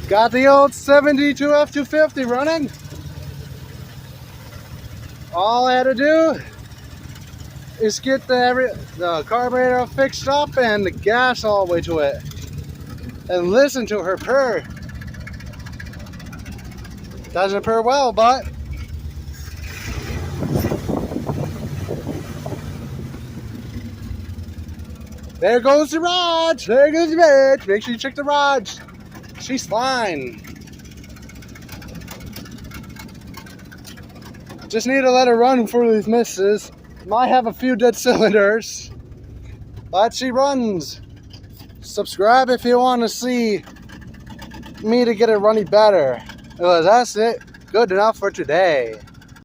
Got the old 72 F-250 running. All I had to do is get the carburetor fixed up and the gas all the way to it. And listen to her purr. Doesn't purr well, but there goes the rods. There goes the bitch. Make sure you check the rods. She's fine. Just need to let her run for these misses. Might have a few dead cylinders, but she runs. Subscribe if you want to see me to get it running better. Well, that's it. Good enough for today.